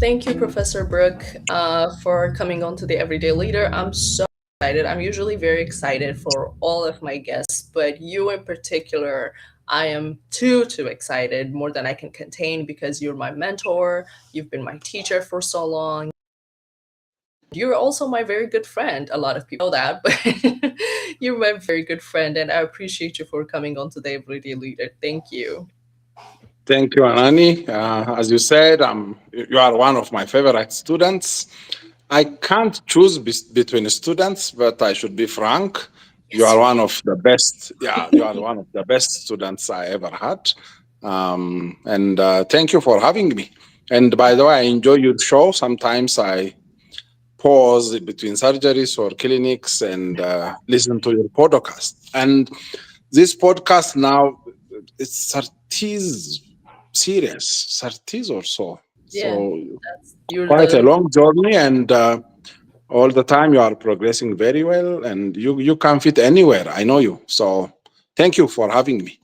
Thank you, Professor Brooke, for coming on to the Everyday Leader. I'm so excited. I'm usually very excited for all of my guests, but you in particular, I am too excited, more than I can contain, because you're my mentor. You've been my teacher for so long. You're also my very good friend. A lot of people know that, but you're my very good friend, and I appreciate you for coming on to the Everyday Leader. Thank you. Thank you, Anani. As you said, you are one of my favorite students. I can't choose between students, but I should be frank. You are Yes. one of the best. Yeah, you are one of the best students I ever had. And thank you for having me. And by the way, I enjoy your show. Sometimes I pause between surgeries or clinics and listen to your podcast. And this podcast now, it's 30 series, 30 or so. Yeah, So you're quite a the long journey, and all the time you are progressing very well, and you can fit anywhere. I know you. So thank you for having me.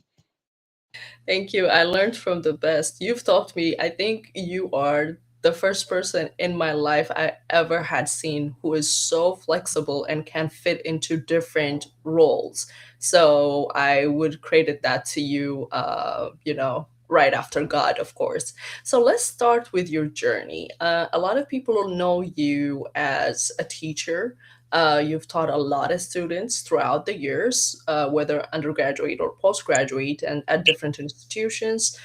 Thank you. I learned from the best. You've taught me. I think you are the first person in my life I ever had seen who is so flexible and can fit into different roles. So I would credit that to you, right after God, of course. So let's start with your journey. A lot of people know you as a teacher. You've taught a lot of students throughout the years, whether undergraduate or postgraduate, and at different institutions.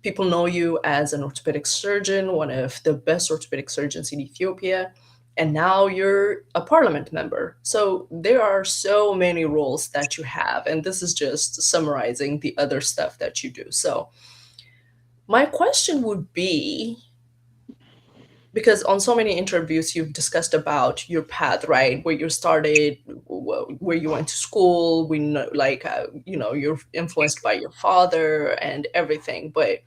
People know you as an orthopedic surgeon, one of the best orthopedic surgeons in Ethiopia, and now you're a parliament member. So there are so many roles that you have, and this is just summarizing the other stuff that you do. So my question would be, because on so many interviews you've discussed about your path, right, where you started, where you went to school, we know, like, you're influenced by your father and everything, but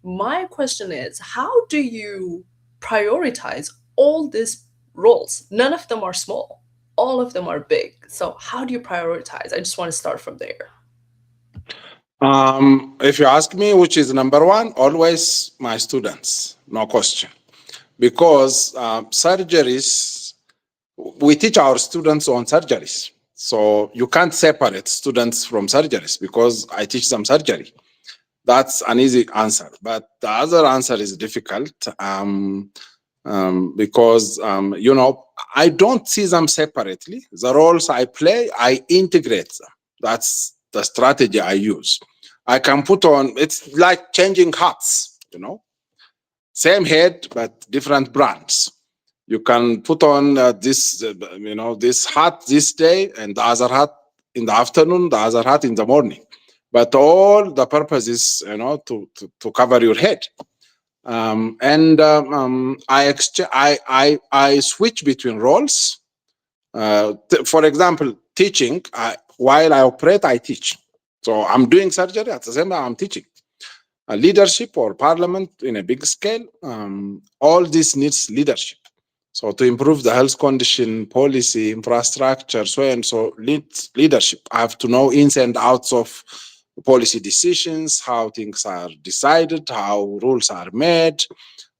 my question is, how do you prioritize all these roles? None of them are small, all of them are big. So how do you prioritize? I just want to start from there. If you ask me which is number one, always my students, no question. Because surgeries, we teach our students on surgeries. So you can't separate students from surgeries because I teach them surgery. That's an easy answer. But the other answer is difficult because, I don't see them separately. The roles I play, I integrate them. That's the strategy I use. I can put on, it's like changing hats. Same head, but different brands. You can put on this hat this day and the other hat in the afternoon, the other hat in the morning. But all the purpose is, to cover your head. I switch between roles. For example, teaching. While I operate, I teach. So I'm doing surgery at the same time I'm teaching leadership or parliament in a big scale. All this needs leadership. So to improve the health condition, policy, infrastructure, so and so needs leadership. I have to know ins and outs of policy decisions, how things are decided, how rules are made.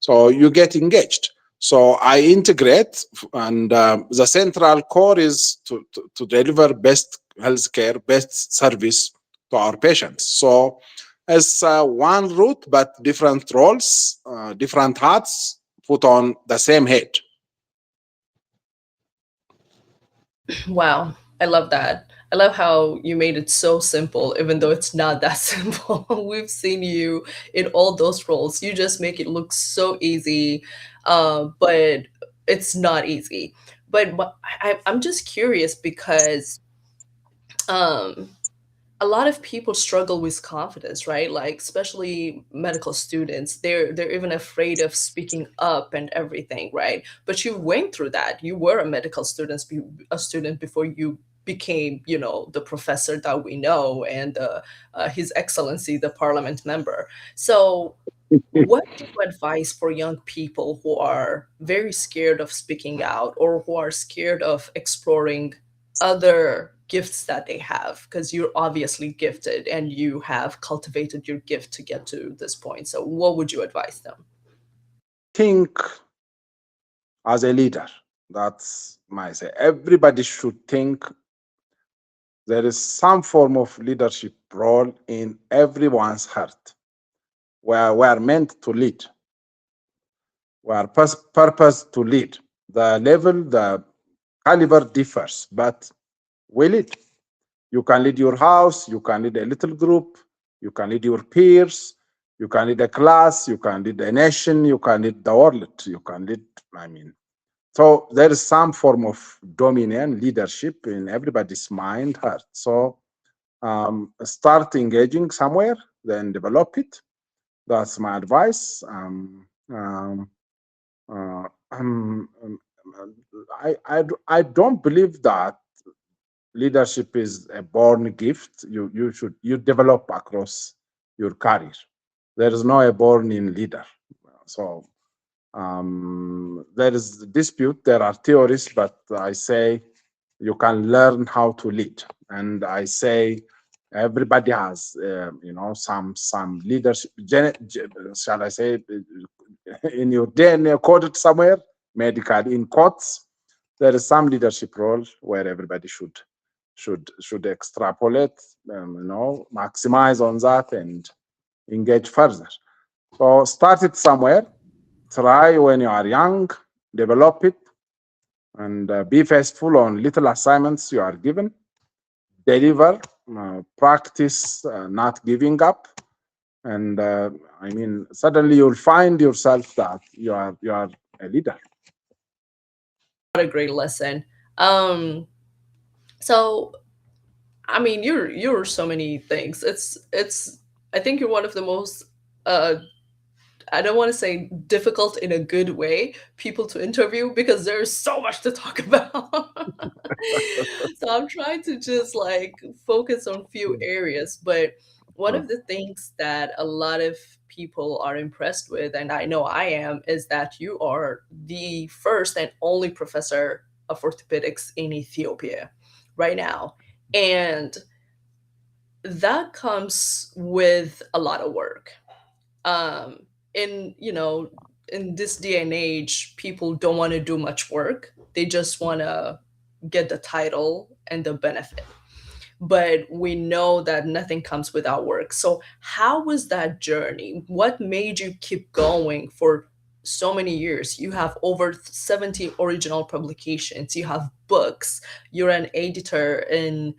So you get engaged. So I integrate, and the central core is to deliver best healthcare, best service to our patients. So as one route, but different roles, different hats put on the same head. Wow, I love that. I love how you made it so simple, even though it's not that simple. We've seen you in all those roles. You just make it look so easy, but it's not easy. But I'm just curious because um, a lot of people struggle with confidence, right? Like especially medical students, they're even afraid of speaking up and everything, right? But you went through that. You were a medical student, a student before you became, the professor that we know, and His Excellency, the Parliament member. So, what do you advise for young people who are very scared of speaking out, or who are scared of exploring other gifts that they have? Because you're obviously gifted and you have cultivated your gift to get to this point. So, what would you advise them? think as a leader. That's my say. Everybody should think there is some form of leadership role in everyone's heart. Where we are meant to lead. We are purpose to lead. The level, the caliber differs, but we lead. You can lead your house, you can lead a little group, you can lead your peers, you can lead a class, you can lead a nation, you can lead the world, you can lead, I mean. So there is some form of dominion, leadership in everybody's mind, heart. So start engaging somewhere, then develop it. That's my advice. Uh, um, um, I don't believe that leadership is a born gift. You develop across your career. There is no a born in leader. So there is dispute. There are theories, but I say you can learn how to lead. And I say everybody has some leadership. Shall I say in your DNA coded somewhere medically in quotes? There is some leadership role where everybody should extrapolate, maximize on that and engage further. So start it somewhere, try when you are young, develop it, and be faithful on little assignments you are given, deliver, practice not giving up, and I mean, suddenly you'll find yourself that you are a leader. What a great lesson. Um, so I mean, you're so many things. It's. I think you're one of the most. I don't want to say difficult in a good way people to interview because there's so much to talk about. So I'm trying to just like focus on few areas, but one of the things that a lot of people are impressed with, and I know I am, is that you are the first and only professor of orthopedics in Ethiopia right now. And that comes with a lot of work. um in in this day and age, people don't want to do much work. They just want to get the title and the benefit, but we know that nothing comes without work. So how was that journey? What made you keep going for so many years? You have over 70 original publications, you have books, you're an editor in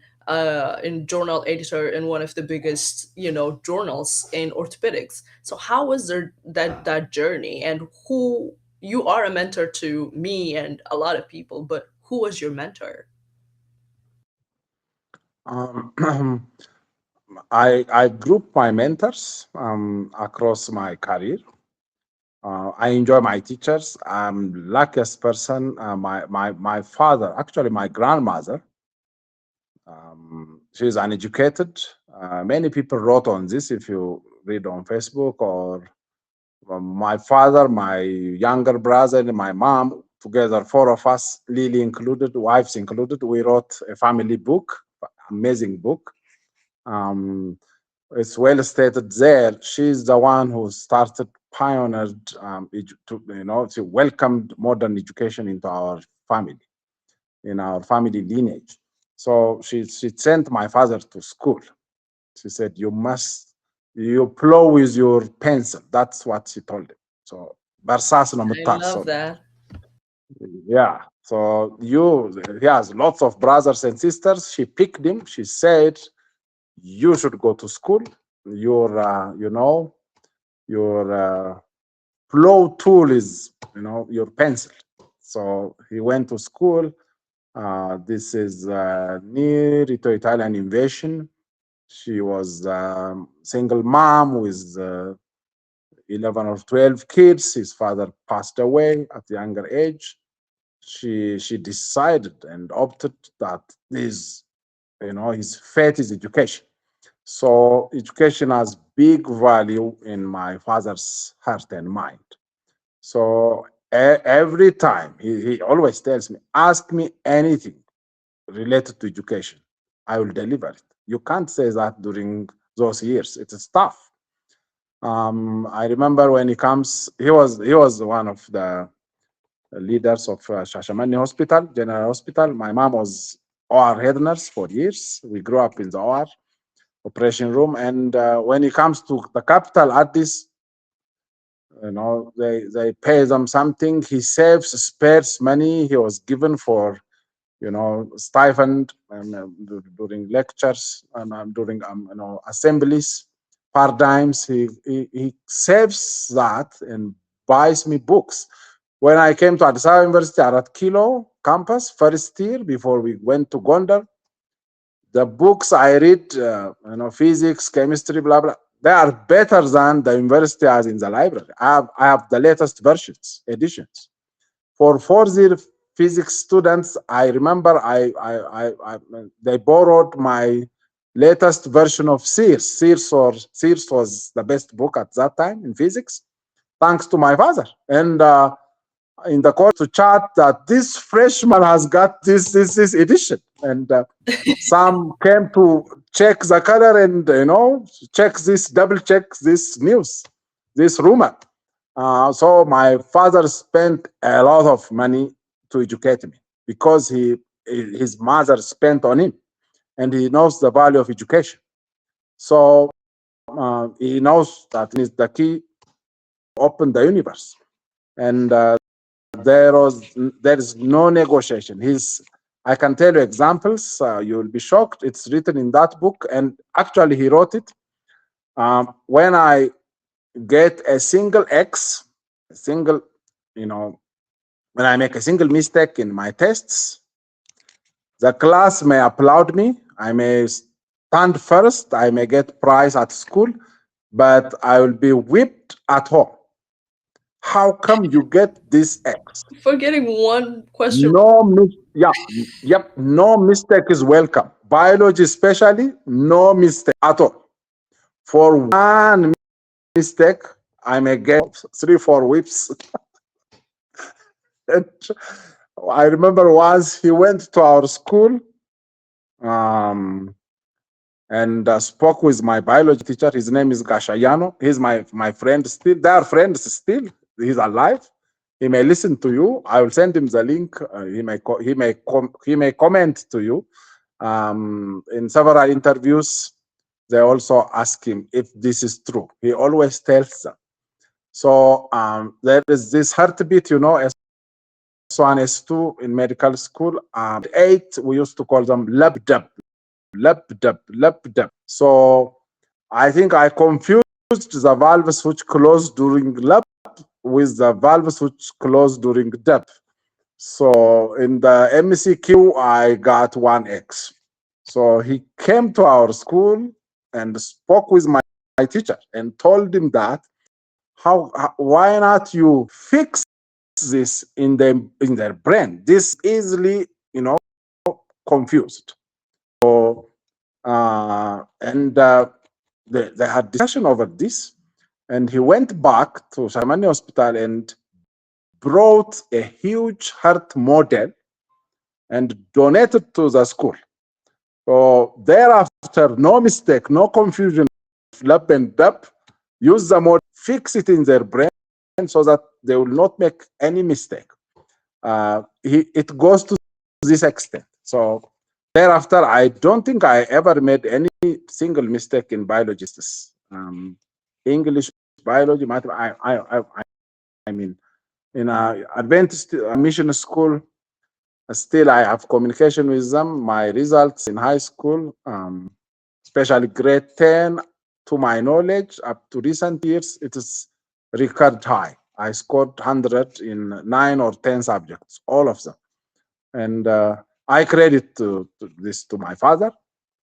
journal editor in one of the biggest journals in orthopedics. So how was there that journey, and who you are a mentor to me and a lot of people, but who was your mentor? Um, I group my mentors across my career. I enjoy my teachers. I'm luckiest person. My father, actually my grandmother, she's uneducated. Many people wrote on this. If you read on Facebook, or my father, my younger brother, and my mom, together, four of us, Lily included, wives included, we wrote a family book, amazing book. Um, it's well stated there. She's the one who started, pioneered, she welcomed modern education into our family, in our family lineage. So she sent my father to school. She said, you plow with your pencil. That's what she told him. So, بارساس no I متاس, love sorry. that. Yeah. So he has lots of brothers and sisters. She picked him. She said, you should go to school. Your plow tool is, your pencil. So he went to school. This is near to Italian invasion. She was single mom with 11 or 12 kids. His father passed away at a younger age. She decided and opted that his fate is education. So education has big value in my father's heart and mind. So every time he always tells me, ask me anything related to education, I will deliver it. You can't say that during those years. It's tough. I remember when he was one of the leaders of Shashamani Hospital, General Hospital. My mom was OR head nurse for years. We grew up in the OR operation room, and when it comes to the capital, Addis, they pay them something. He saves, spares money. He was given for stipend during lectures and during assemblies, paradigms. He saves that and buys me books. When I came to Addis Ababa University at Kilo campus, first year before we went to Gondar, the books I read, physics, chemistry, blah blah, they are better than the university has in the library. I have the latest versions, editions. For fourth year physics students, I remember they borrowed my latest version of Sears. Sears was the best book at that time in physics, thanks to my father. And in the course to chat that this freshman has got this edition, and some came to check the color and double check this news, this rumor. So my father spent a lot of money to educate me because his mother spent on him, and he knows the value of education. So he knows that is the key to open the universe, and there is no negotiation. I can tell you examples. You will be shocked. It's written in that book, and actually he wrote it. When I get a single X, a single, when I make a single mistake in my tests, the class may applaud me. I may stand first. I may get prize at school, but I will be whipped at home. How come you get this X? For getting one question. No, yeah, yep, no mistake is welcome. Biology, especially, no mistake at all. For one mistake, I may get 3, 4 whips. And I remember once he went to our school and spoke with my biology teacher. His name is Gashayano. He's my friend still. They are friends still. He's alive. He may listen to you. I will send him the link. He may comment to you. In several interviews, they also ask him if this is true. He always tells them. So there is this heartbeat, S1, S2 in medical school. 8, we used to call them labdab. So I think I confused the valves which close during lab with the valves which close during depth. So in the MCQ, I got 1X. So he came to our school and spoke with my teacher and told him that why not you fix this in their brain? This easily, confused. So and they had discussion over this, and he went back to Shamani Hospital and brought a huge heart model and donated to the school. So thereafter, no mistake, no confusion, lab and dab, use the model, fix it in their brain so that they will not make any mistake. It goes to this extent. So thereafter, I don't think I ever made any single mistake in biology. English, biology, math. I mean, in Adventist mission school, still I have communication with them. My results in high school, especially grade 10, to my knowledge, up to recent years, it is record high. I scored 100 in 9 or 10 subjects, all of them. And I credit this to my father.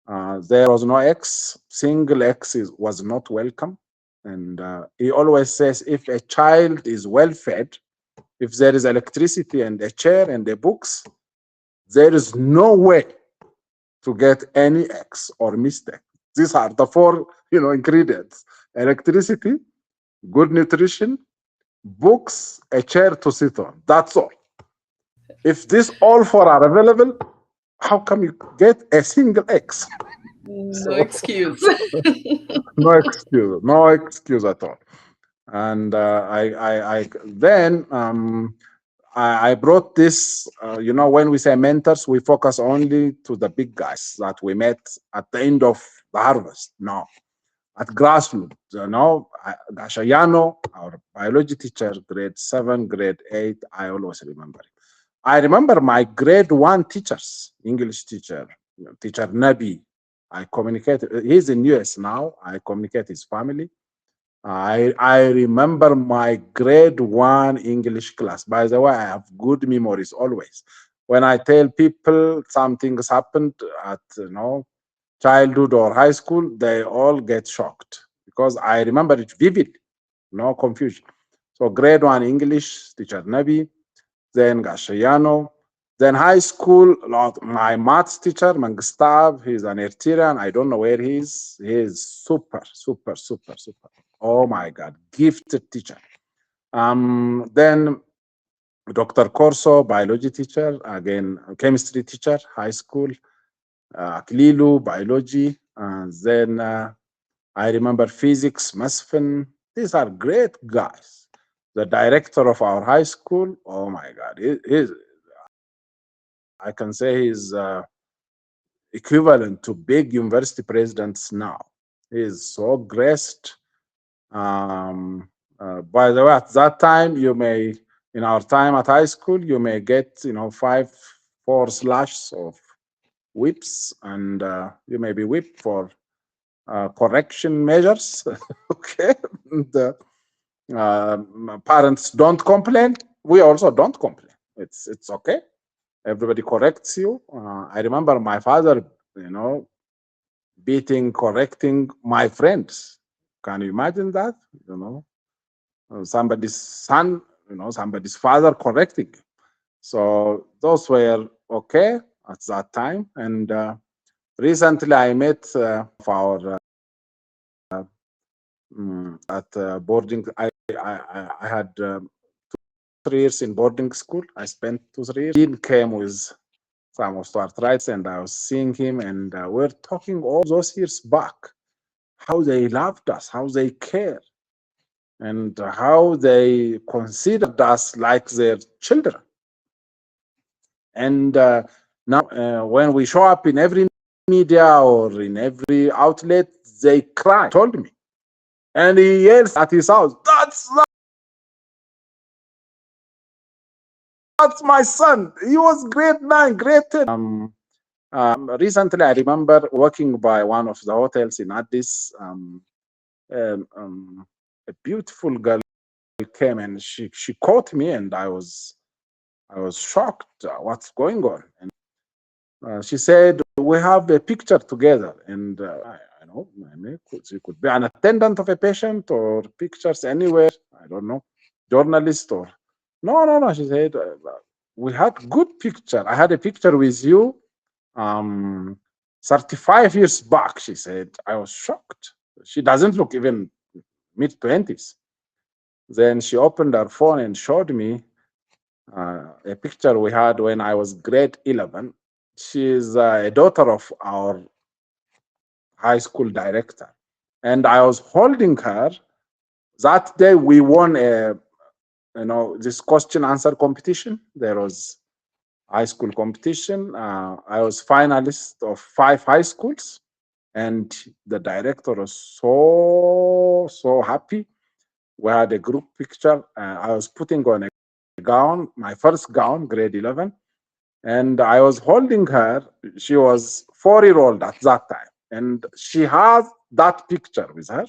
There was no X, single X was not welcome. And he always says, if a child is well fed, if there is electricity and a chair and the books, there is no way to get any X or mistake. These are the 4, ingredients: electricity, good nutrition, books, a chair to sit on. That's all. If these all 4 are available, how come you get a single X? No So excuse. no excuse at all. And I then I brought this. When we say mentors, we focus only to the big guys that we met at the end of the harvest. No, at grassroots, Gashayano, our biology teacher, grade 7, grade 8, I always remember it. I remember my grade 1 teachers, English teacher, teacher Nabi. I communicated, he's in US now. I communicate his family. I remember my grade 1 English class. By the way, I have good memories always. When I tell people something has happened at childhood or high school, they all get shocked because I remember it vividly, no confusion. So grade 1 English, teacher Nabi, then Gashayano, then high school, my maths teacher, Mangustav, he's an Eritrean. I don't know where he is. He is super, super, super, super. Oh my God, gifted teacher. Then Dr. Corso, biology teacher, again, chemistry teacher, high school. Aklilu, biology. And then I remember physics, Masfin. These are great guys. The director of our high school, oh my God, I can say he's equivalent to big university presidents now. He is so graced. By the way, at that time, in our time at high school, you may get, 4 slashes of whips, and you may be whipped for correction measures. Okay, parents don't complain. We also don't complain. It's okay. Everybody corrects you. I remember my father, correcting my friends. Can you imagine that? Somebody's son, somebody's father correcting. So those were okay at that time. And recently I met our at boarding. I had 3 years in boarding school. I spent 2 3 years. He came with some osteoarthritis, and I was seeing him, and we're talking all those years back, how they loved us, how they care, and how they considered us like their children. And now, when we show up in every media or in every outlet, they cry. Told me, and he yells at his house, That's my son. He was grade 9, grade 10. Recently, I remember working by one of the hotels in Addis. A beautiful girl came, and she caught me, and I was shocked. What's going on? And she said, "We have a picture together." And I know, she could be an attendant of a patient or pictures anywhere. I don't know, journalist or no. She said, "We had good picture. I had a picture with you 35 years back." She said. I was shocked. She doesn't look even mid-20s. Then she opened her phone and showed me a picture we had when I was grade 11. She's a daughter of our high school director. And I was holding her. That day we won this question answer competition. There was high school competition. I was finalist of 5 high schools, and the director was so happy. We had a group picture. I was putting on a gown, my first gown, grade 11, and I was holding her. She was 4-year-old at that time, and she has that picture with her.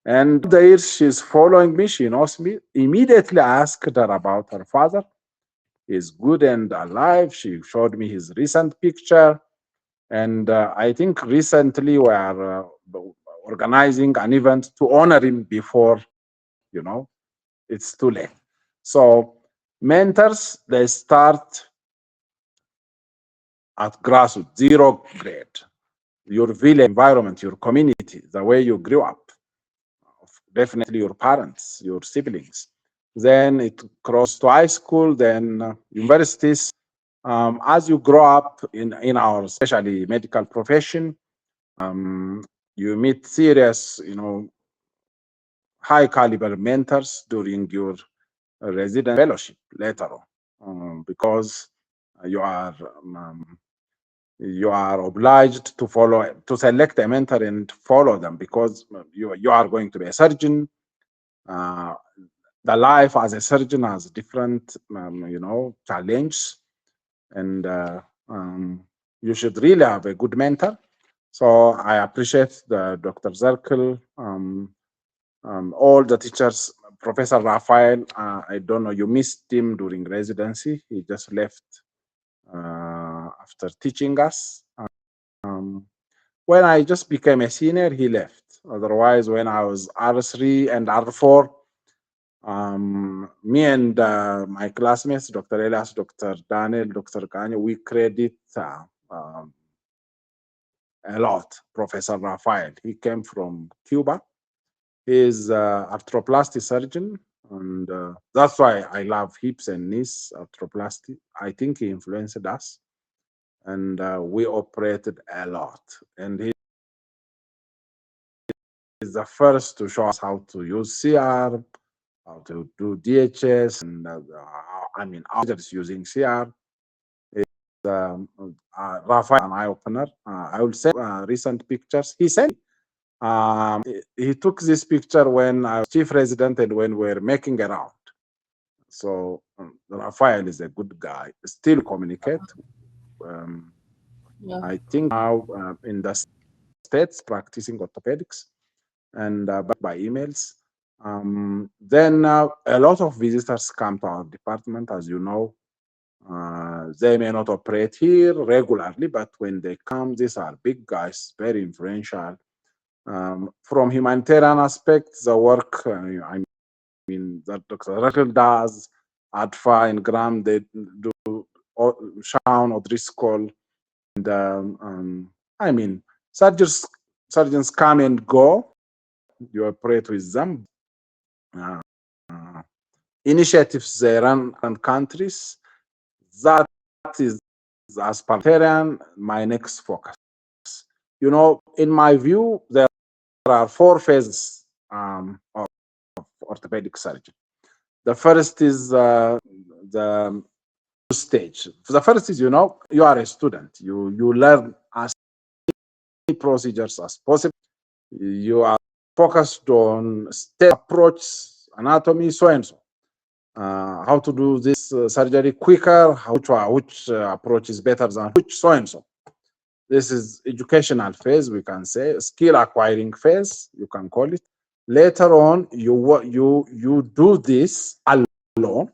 And the years she's following me, she knows me. Immediately I asked her about her father. He's good and alive. She showed me his recent picture. And I think recently we are organizing an event to honor him before, it's too late. So mentors, they start at grassroots, 0 grade. Your village environment, your community, the way you grew up, definitely your parents, your siblings. Then it crosses to high school, then universities. As you grow up in our especially medical profession, Um, you meet serious, high caliber mentors during your resident fellowship later on, because you are um, you are obliged to select a mentor and follow them because you are going to be a surgeon. Uh, the life as a surgeon has different challenges, and you should really have a good mentor. So I appreciate the Dr. Zirkel, all the teachers, Professor Raphael. I don't know, you missed him during residency. He just left after teaching us. Um, when I just became a senior, he left. Otherwise, when I was R3 and R4, me and my classmates, Dr. Elias, Dr. Daniel, Dr. Kanye, we credit a lot Professor Rafael. He came from Cuba. He's arthroplasty surgeon, and that's why I love hips and knees arthroplasty. I think he influenced us, and we operated a lot. And he is the first to show us how to use CR, how to do DHS, and I mean, others using CR. Rafael, an eye opener. I will send recent pictures. He sent. He took this picture when I was chief resident and when we were making a round. So Rafael is a good guy. Still communicate. Um, Yeah. I think now in the states practicing orthopedics and by emails. Then a lot of visitors come to our department, as you know. They may not operate here regularly, but when they come, these are big guys, very influential. From humanitarian aspects, the work, I mean, that Dr. Rakel does, ADFA and Graham, they do, Shaun or Driscoll, and I mean, surgeons, surgeons come and go. You operate with them. Uh, Initiatives they run in countries. That is, as parliamentarian, my next focus. In my view, there are four phases of orthopedic surgery. The first is the stage. The first is, you are a student. You learn as many procedures as possible. You are focused on step approach, anatomy, so and so. How to do this surgery quicker, which approach is better than which, so and so. This is educational phase, we can say, skill acquiring phase, you can call it. Later on, you do this alone.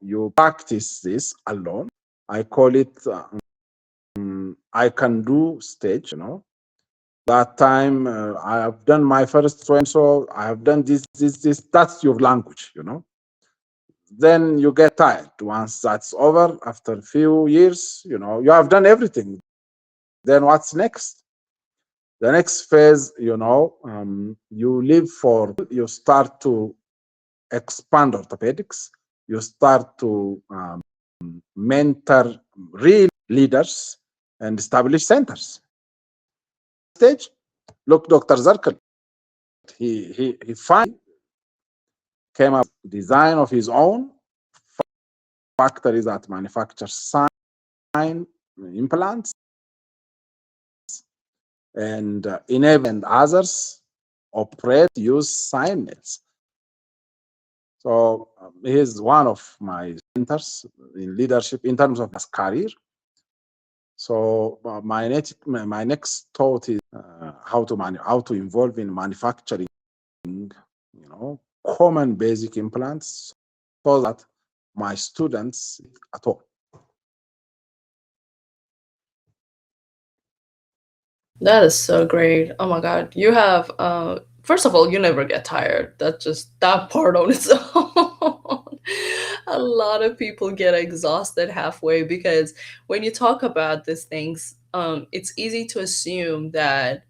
You practice this alone. I call it I can do stage. That time I have done my first so and so. I have done this. That's your language. Then you get tired. Once that's over, after a few years, you have done everything. Then what's next? The next phase, you live for, you start to expand orthopedics, you start to mentor real leaders and establish centers. Stage, look, Dr. Zarkal, he finally came up with design of his own factories that manufacture sign implants and enable others operate, use sign mills. So he's one of my mentors in leadership in terms of his career. So my next thought is how to involve in manufacturing, common basic implants, so that my students at home. That is so great. Oh my God. You have, first of all, you never get tired. That's just that part on its own. A lot of people get exhausted halfway because when you talk about these things, it's easy to assume that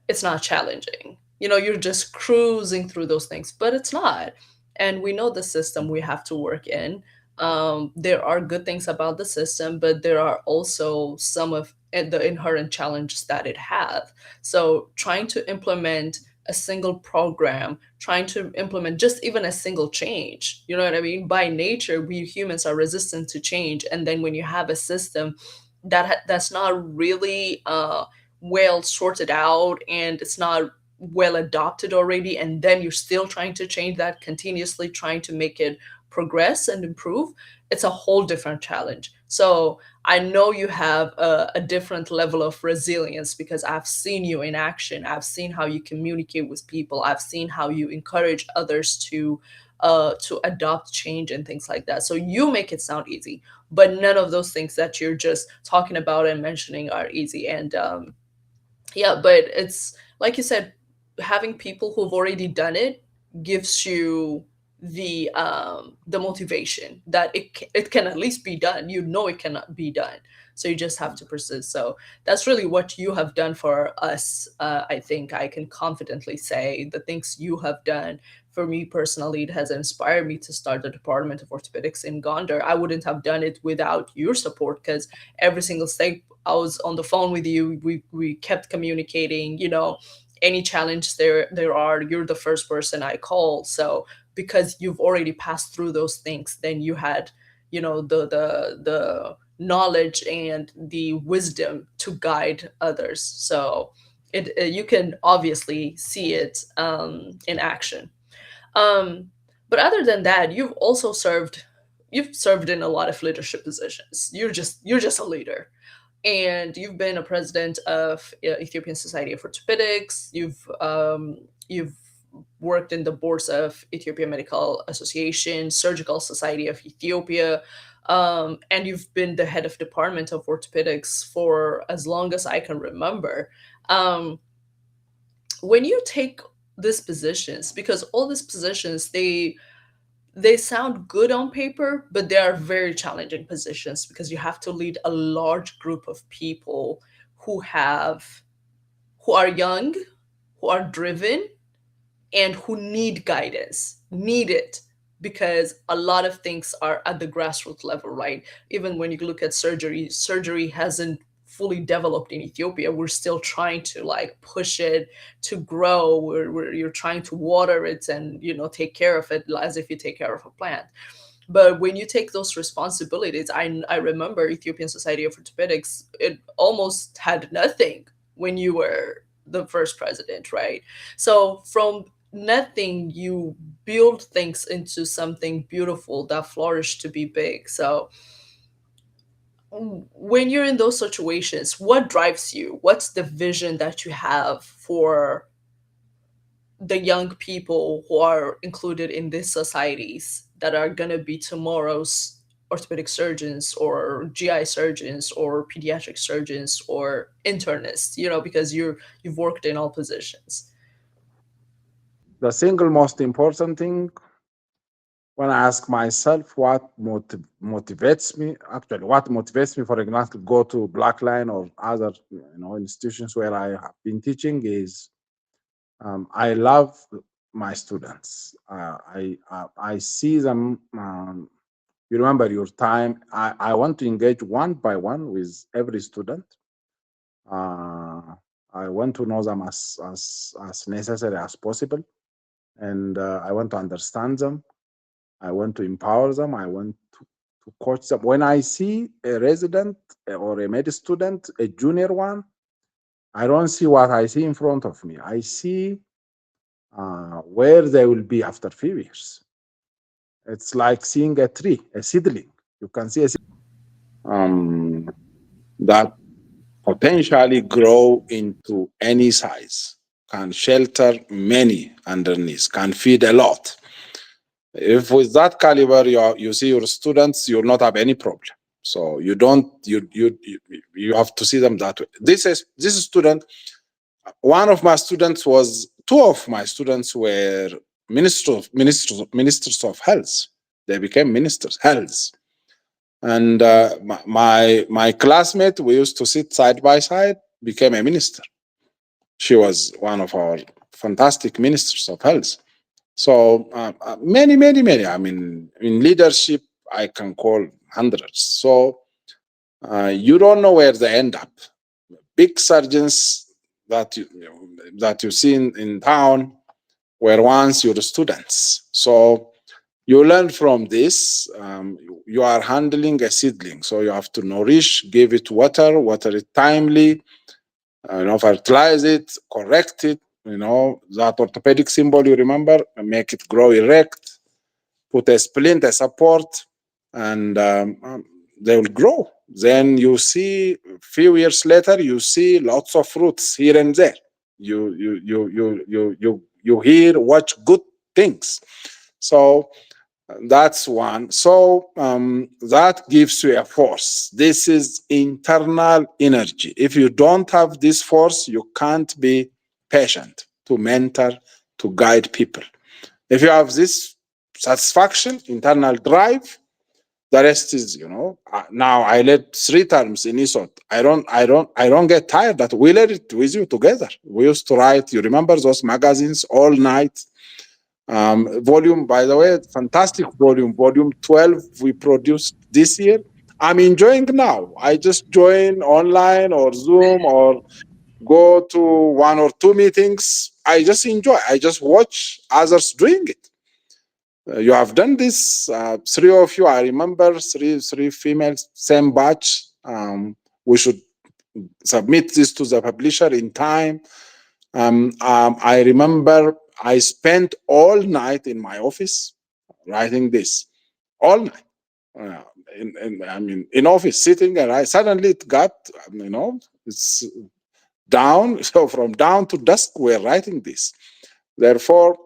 it's not challenging. You're just cruising through those things, but it's not. And we know the system we have to work in. There are good things about the system, but there are also some of the inherent challenges that it has. So trying to implement a single program, trying to implement just even a single change, you know what I mean? By nature, we humans are resistant to change. And then when you have a system that's not really well sorted out, and it's not well adopted already, and then you're still trying to change that, continuously trying to make it progress and improve, it's a whole different challenge. So I know you have a different level of resilience because I've seen you in action. I've seen how you communicate with people. I've seen how you encourage others to adopt change and things like that. So you make it sound easy, but none of those things that you're just talking about and mentioning are easy. And yeah, but it's like you said, having people who've already done it gives you the motivation that it can at least be done. You know it cannot be done, so you just have to persist. So that's really what you have done for us. I think I can confidently say the things you have done for me personally, it has inspired me to start the Department of Orthopedics in Gondar. I wouldn't have done it without your support, because every single step I was on the phone with you. We kept communicating. You know, any challenge there are, you're the first person I call. So because you've already passed through those things, then you had, you know, the knowledge and the wisdom to guide others. So it you can obviously see it in action. Um, but other than that, you've served in a lot of leadership positions. You're just a leader, and you've been a president of Ethiopian Society of Orthopedics. You've worked in the boards of Ethiopian Medical Association, Surgical Society of Ethiopia, and you've been the head of Department of Orthopedics for as long as I can remember. Um, when you take these positions, because all these positions, they sound good on paper, but they are very challenging positions because you have to lead a large group of people who have who are young, who are driven, and who need guidance, need it, because a lot of things are at the grassroots level, right? Even when you look at surgery, surgery hasn't fully developed in Ethiopia. We're still trying to like push it to grow. You're trying to water it and, you know, take care of it as if you take care of a plant. But when you take those responsibilities, I remember Ethiopian Society of Orthopedics, it almost had nothing when you were the first president, right? So from nothing, you build things into something beautiful that flourish to be big. So when you're in those situations, what drives you? What's the vision that you have for the young people who are included in these societies that are going to be tomorrow's orthopedic surgeons or GI surgeons or pediatric surgeons or internists, you know, because you've worked in all positions. The single most important thing when I ask myself what motivates me, actually, what motivates me, for example, go to Blackline or other institutions where I have been teaching is I love my students. I see them. You remember your time. I want to engage one by one with every student. I want to know them as necessary as possible, and I want to understand them. I want to empower them. I want to coach them. When I see a resident or a med student, a junior one, I don't see what I see in front of me. I see where they will be after few years. It's like seeing a tree, a seedling. You can see a that potentially grow into any size, can shelter many underneath, can feed a lot. If with that caliber you see your students, you'll not have any problem. So you don't you have to see them that way. This student, one of my students was two of my students were ministers of health. They became ministers health. And my classmate, we used to sit side by side, became a minister. She was one of our fantastic ministers of health. So many. I mean, in leadership, I can call hundreds. So you don't know where they end up. Big surgeons that you see in town were once your students. So you learn from this. You are handling a seedling, so you have to nourish, give it water it timely, fertilize it, correct it. That orthopedic symbol you remember, make it grow erect, put a splint, a support, and they will grow. Then you see, a few years later, you see lots of fruits here and there. You hear, watch good things. So that's one. So that gives you a force. This is internal energy. If you don't have this force, you can't be patient to mentor, to guide people. If you have this satisfaction, internal drive, the rest is, now I led 3 terms in ESOT. I don't get tired that we led it with you together. We used to write, you remember those magazines all night. Volume, by the way, fantastic volume 12 we produced this year. I'm enjoying now. I just join online or Zoom or go to 1 or 2 meetings. I just enjoy. I just watch others doing it. You have done this, 3 of you. I remember three females, same batch. We should submit this to the publisher in time. I remember I spent all night in my office writing this, all night. In office, sitting, and suddenly it got, it's down. So from down to dusk, we're writing this. Therefore,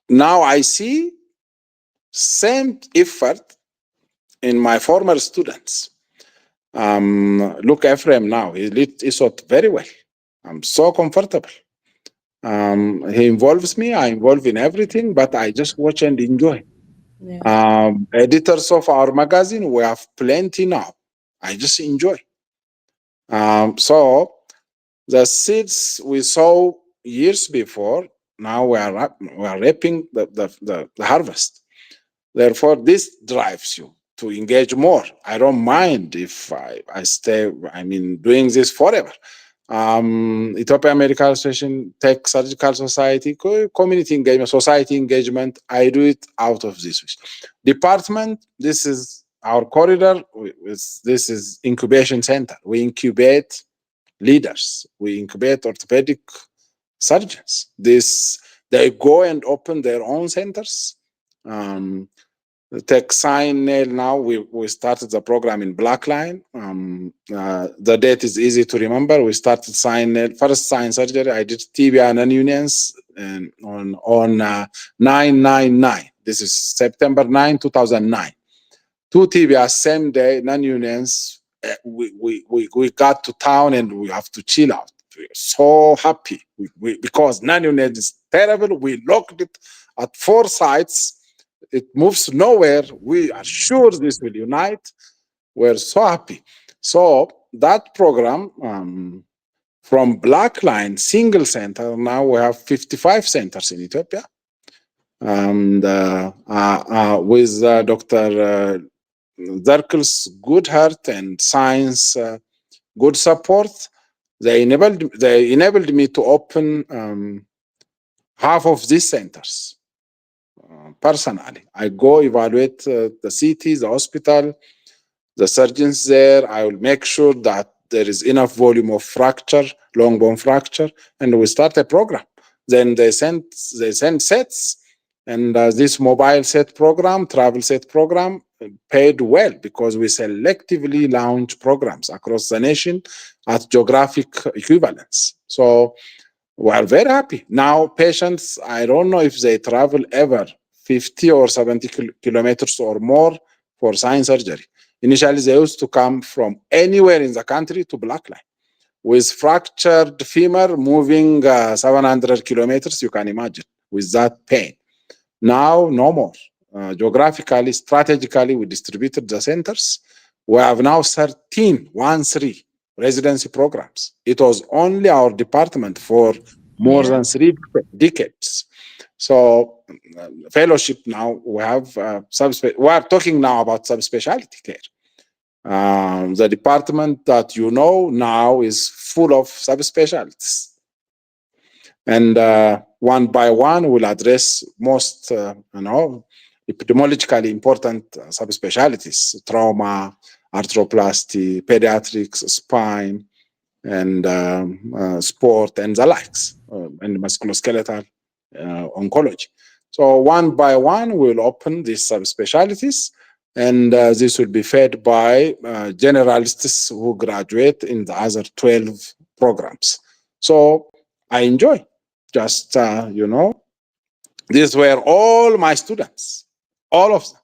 now I see same effort in my former students. Look, Ephraim now, he leads ISOT very well. I'm so comfortable. He involves me, I involve in everything, but I just watch and enjoy. Yeah. Editors of our magazine, we have plenty now. I just enjoy. So the seeds we saw years before, now we are reaping the harvest. Therefore, this drives you to engage more. I don't mind if I stay, doing this forever. Ethiopia Medical Association, Tech Surgical Society, community engagement, society engagement, I do it out of this wish. Department, this is our corridor. This is incubation center. We incubate leaders. We incubate orthopedic surgeons. They go and open their own centers. Tech Sign Nail now, we started the program in Blackline. The date is easy to remember. We started Sign Nail, first sign surgery. I did tibia non-unions on 999. This is September 9, 2009. 2 tibia, same day, non-unions. We got to town and we have to chill out. We're so happy because non-unions is terrible. We locked it at 4 sites. It moves nowhere. We are sure this will unite. We're so happy. So that program, from Blackline single center, now we have 55 centers in Ethiopia. And with Dr. Zerkel's good heart and science, good support, they enabled me to open half of these centers. Personally, I go evaluate the city, the hospital, the surgeons there. I will make sure that there is enough volume of fracture, long bone fracture, and we start a program. Then they send sets, and this mobile set program, travel set program, paid well because we selectively launch programs across the nation at geographic equivalence. So we are very happy. Now patients, I don't know if they travel ever 50 or 70 kilometers or more for sign surgery. Initially, they used to come from anywhere in the country to Blackline. With fractured femur moving 700 kilometers, you can imagine, with that pain. Now, no more. Geographically, strategically, we distributed the centers. We have now 13 residency programs. It was only our department for more Yeah. than 3 decades. So fellowship now we have we are talking now about subspecialty care. The department that you know now is full of subspecialties, and one by one we'll address most epidemiologically important subspecialties: trauma, arthroplasty, pediatrics, spine, and sport and the likes, and musculoskeletal oncology. So one by one, we'll open these subspecialties, and this will be fed by generalists who graduate in the other 12 programs. So I enjoy just, these were all my students, all of them.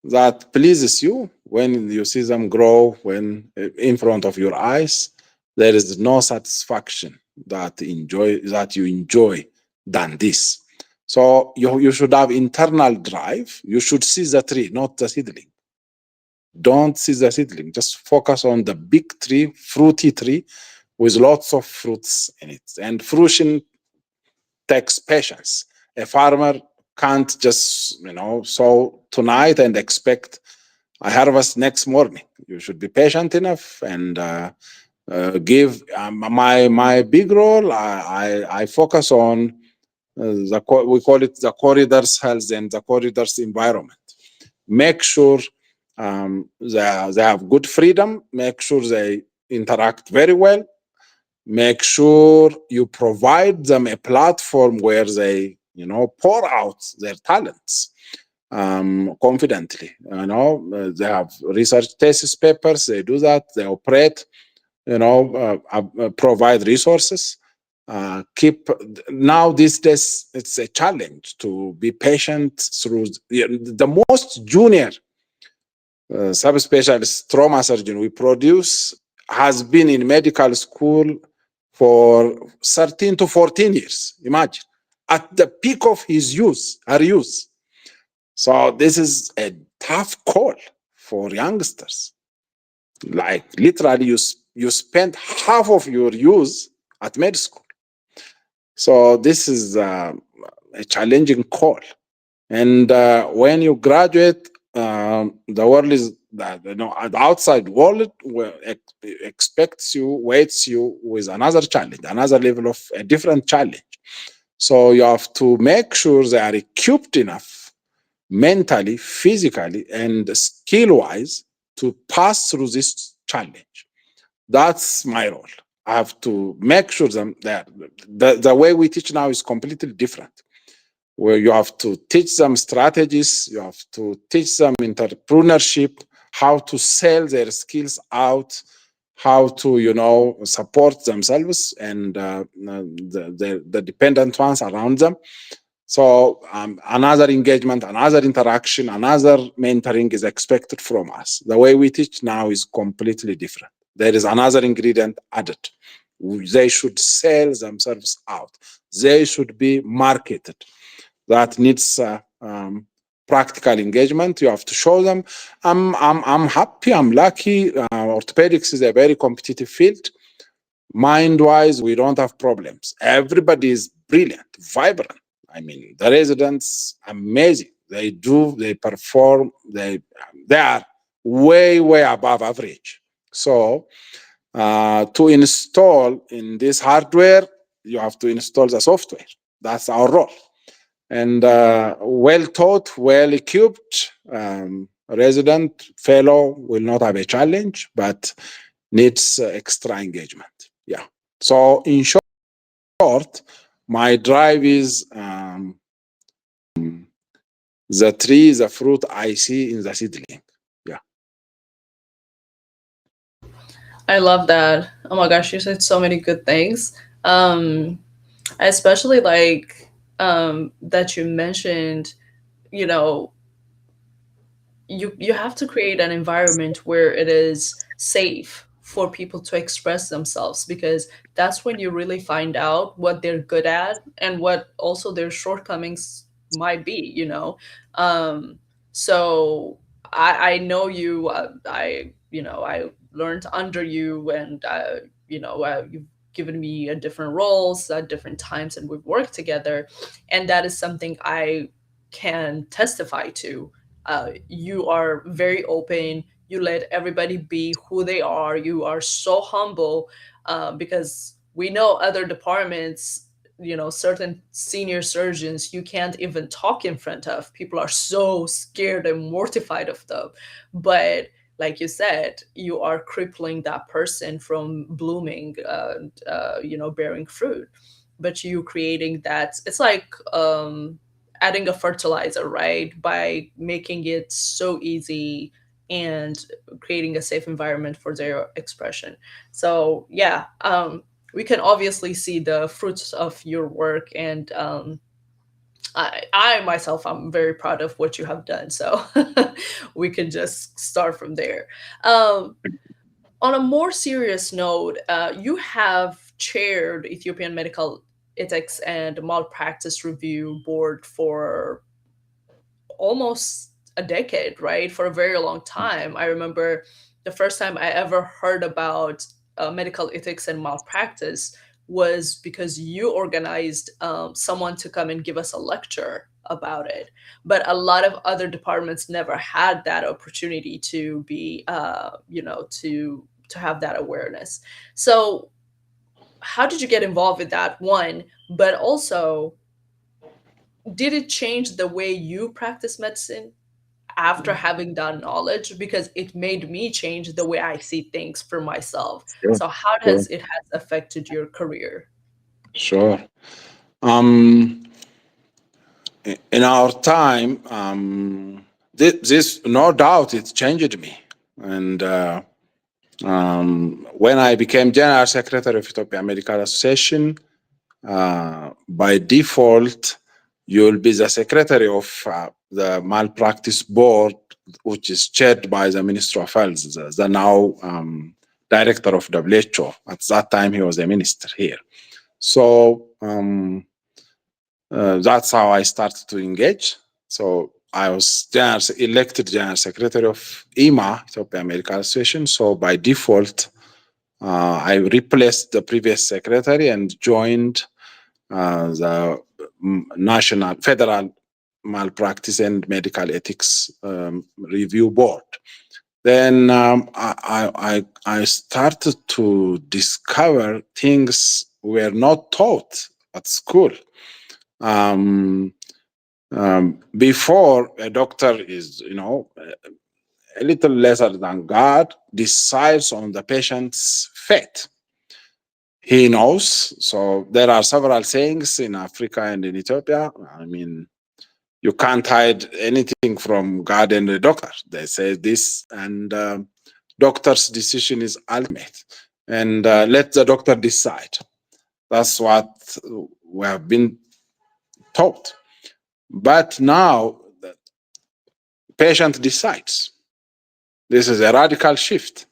That pleases you when you see them grow when in front of your eyes. There is no satisfaction that you enjoy than this. So you should have internal drive. You should see the tree, not the seedling. Don't see the seedling. Just focus on the big tree, fruity tree, with lots of fruits in it. And fruition takes patience. A farmer can't just sow tonight and expect a harvest next morning. You should be patient enough and give my big role. I focus on we call it the corridors health and the corridors environment. Make sure they have good freedom. Make sure they interact very well. Make sure you provide them a platform where they pour out their talents confidently. They have research thesis papers. They do that. They operate. Provide resources. Keep now these days. It's a challenge to be patient through the most junior subspecialist trauma surgeon we produce has been in medical school for 13 to 14 years. Imagine at the peak of her use. So this is a tough call for youngsters. Like literally, you spend half of your use at med school. So this is a challenging call. And when you graduate, the world is that the outside world expects you, waits you with another challenge, another level of a different challenge. So you have to make sure they are equipped enough mentally, physically, and skill wise to pass through this challenge. That's my role. I have to make sure that the way we teach now is completely different, where you have to teach them strategies, you have to teach them entrepreneurship, how to sell their skills out, how to support themselves and the dependent ones around them. So another engagement, another interaction, another mentoring is expected from us. The way we teach now is completely different. There is another ingredient added. They should sell themselves out. They should be marketed. That needs practical engagement. You have to show them. I'm happy. I'm lucky. Orthopedics is a very competitive field. Mind-wise, we don't have problems. Everybody is brilliant, vibrant. I mean, the residents, amazing. They perform. They are way above average. So to install in this hardware, you have to install the software. That's our role. And well taught, well equipped resident fellow will not have a challenge, but needs extra engagement. Yeah. So in short, my drive is the tree, the fruit I see in the seedling. Yeah. I love that. Oh my gosh, you said so many good things. I especially like that you mentioned, you know, you have to create an environment where it is safe for people to express themselves, because that's when you really find out what they're good at and what also their shortcomings might be, um so I know you, I learned under you, and you given me different roles at different times, and we've worked together. And that is something I can testify to. You are very open. You let everybody be who they are. You are so humble, because we know other departments, certain senior surgeons, you can't even talk in front of. People are so scared and mortified of them. But like you said, you are crippling that person from blooming, bearing fruit. But you creating that, it's like adding a fertilizer, right? By making it so easy and creating a safe environment for their expression. So yeah, we can obviously see the fruits of your work, and I myself, I'm very proud of what you have done. So we can just start from there. Um, on a more serious note, you have chaired Ethiopian Medical Ethics and Malpractice Review Board for almost a decade, right? For a very long time. I remember the first time I ever heard about medical ethics and malpractice was because you organized someone to come and give us a lecture about it. But a lot of other departments never had that opportunity to be, to have that awareness. So, how did you get involved with that? One, but also, did it change the way you practice medicine after having that knowledge? Because it made me change the way I see things for myself. Sure, So how sure, does it has affected your career? sure. Um, in our time, this no doubt it changed me. And when I became General Secretary of Ethiopian Medical Association, by default, you'll be the secretary of the malpractice board, which is chaired by the Minister of Health, the now director of WHO. At that time, he was a minister here. So that's how I started to engage. So I was elected general secretary of EMA, Ethiopia Medical Association. So by default, I replaced the previous secretary and joined the National Federal Malpractice and Medical Ethics Review Board. Then I started to discover things were not taught at school. Before, a doctor is, a little lesser than God, decides on the patient's fate. He knows. So there are several sayings in Africa and in Ethiopia. I mean, you can't hide anything from God and the doctor. They say this, and doctor's decision is ultimate. And let the doctor decide. That's what we have been taught. But now the patient decides. This is a radical shift.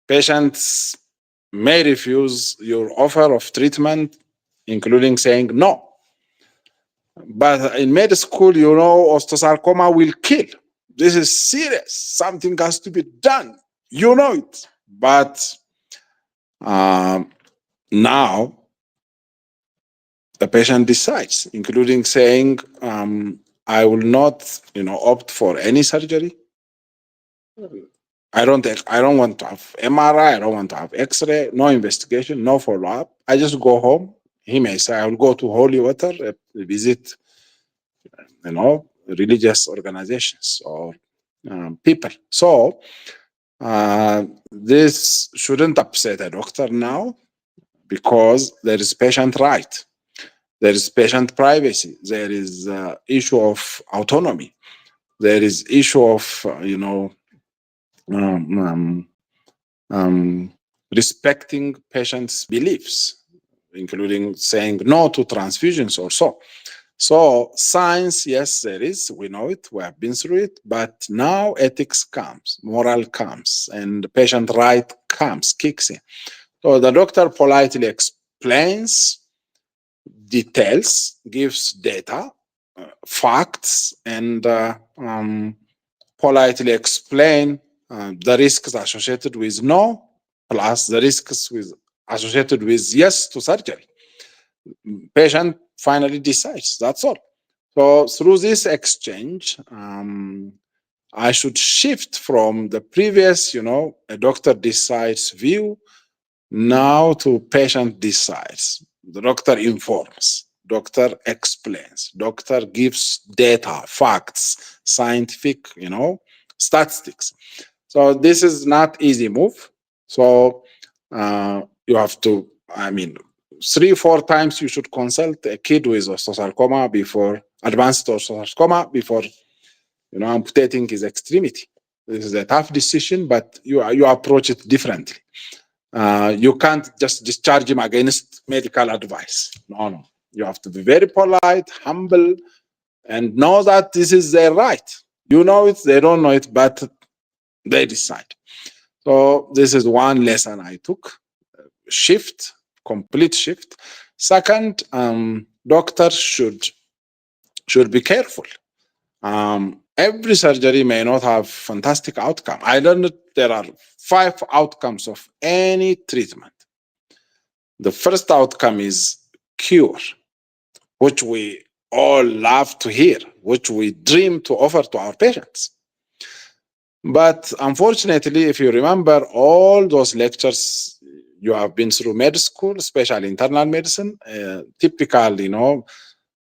Patients may refuse your offer of treatment, including saying no. But in med school, osteosarcoma will kill. This is serious. Something has to be done. You know it. But now the patient decides, including saying, I will not, opt for any surgery. I don't want to have MRI. I don't want to have X-ray. No investigation. No follow-up. I just go home. He may say, I will go to holy water, visit, religious organizations or people. So this shouldn't upset a doctor now because there is patient right. There is patient privacy. There is issue of autonomy. There is issue of, um, um, respecting patients' beliefs, including saying no to transfusions or so. So science, yes, there is. We know it. We have been through it. But now ethics comes, moral comes, and patient right comes, kicks in. So the doctor politely explains details, gives data, facts, and politely explain the risks associated with no, plus the risks with associated with yes to surgery. Patient finally decides, that's all. So through this exchange, I should shift from the previous, a doctor decides view now to patient decides. The doctor informs, doctor explains, doctor gives data, facts, scientific, statistics. So this is not easy move. So you have to, 3-4 times you should consult a kid with osteosarcoma before advanced osteosarcoma before amputating his extremity. This is a tough decision, but you approach it differently. You can't just discharge him against medical advice. No. You have to be very polite, humble, and know that this is their right. You know it, they don't know it, but they decide. So this is one lesson I took. Shift, complete shift. Second, doctors should be careful. Every surgery may not have fantastic outcome. I learned there are 5 outcomes of any treatment. The first outcome is cure, which we all love to hear, which we dream to offer to our patients. But unfortunately, if you remember all those lectures you have been through med school, especially internal medicine, typical,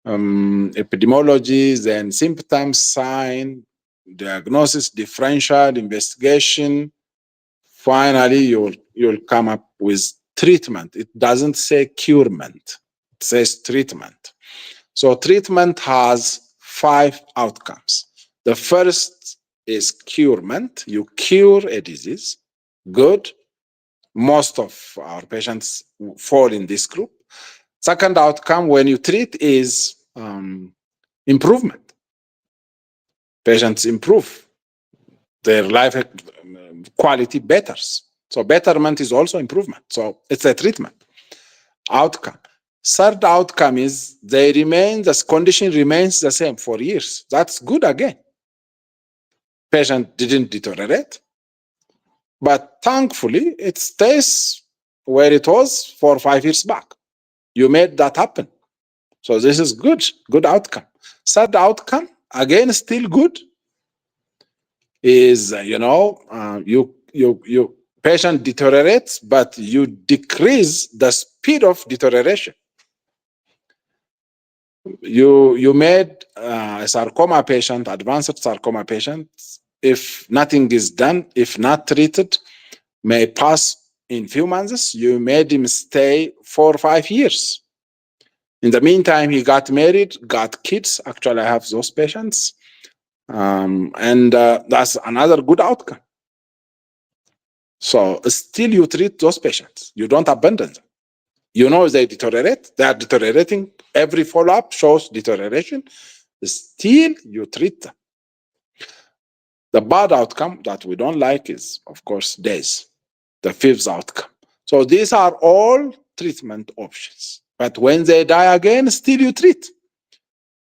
epidemiology, then symptoms, sign, diagnosis, differential, investigation. Finally, you'll come up with treatment. It doesn't say curement. It says treatment. So treatment has 5 outcomes. The first is curement. You cure a disease. Good. Most of our patients fall in this group. Second outcome, when you treat, is improvement. Patients improve. Their life quality betters. So betterment is also improvement. So it's a treatment. Outcome. Third outcome is the condition remains the same for years. That's good again. Patient didn't deteriorate, but thankfully it stays where it was 4 or 5 years back. You made that happen. So this is good outcome. Third outcome, again, still good, is, you patient deteriorates, but you decrease the speed of deterioration. You made a sarcoma patient, advanced sarcoma patient, if nothing is done, if not treated, may pass in few months. You made him stay 4 or 5 years. In the meantime, he got married, got kids. Actually, I have those patients. And that's another good outcome. So still you treat those patients. You don't abandon them. You know they deteriorate. They are deteriorating. Every follow-up shows deterioration. Still you treat them. The bad outcome that we don't like is, of course, death. The 5th outcome. So these are all treatment options. But when they die again, still you treat.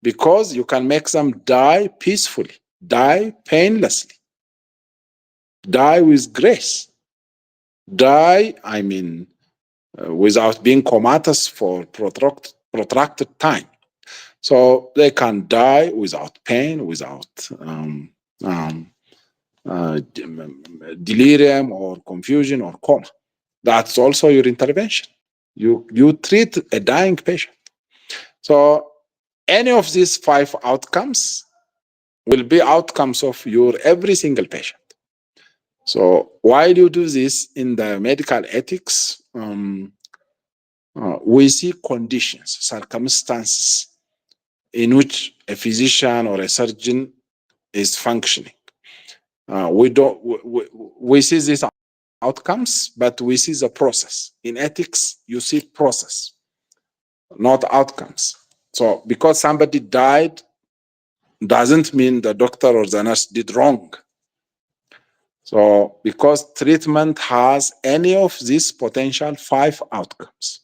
Because you can make them die peacefully, die painlessly, die with grace, die, without being comatose for protracted time. So they can die without pain, without delirium or confusion or coma. That's also your intervention. You treat a dying patient. So any of these 5 outcomes will be outcomes of your every single patient. So while you do this in the medical ethics, we see conditions, circumstances in which a physician or a surgeon is functioning. We see these outcomes, but we see the process. In ethics, you see process, not outcomes. So because somebody died doesn't mean the doctor or the nurse did wrong. So because treatment has any of these potential 5 outcomes,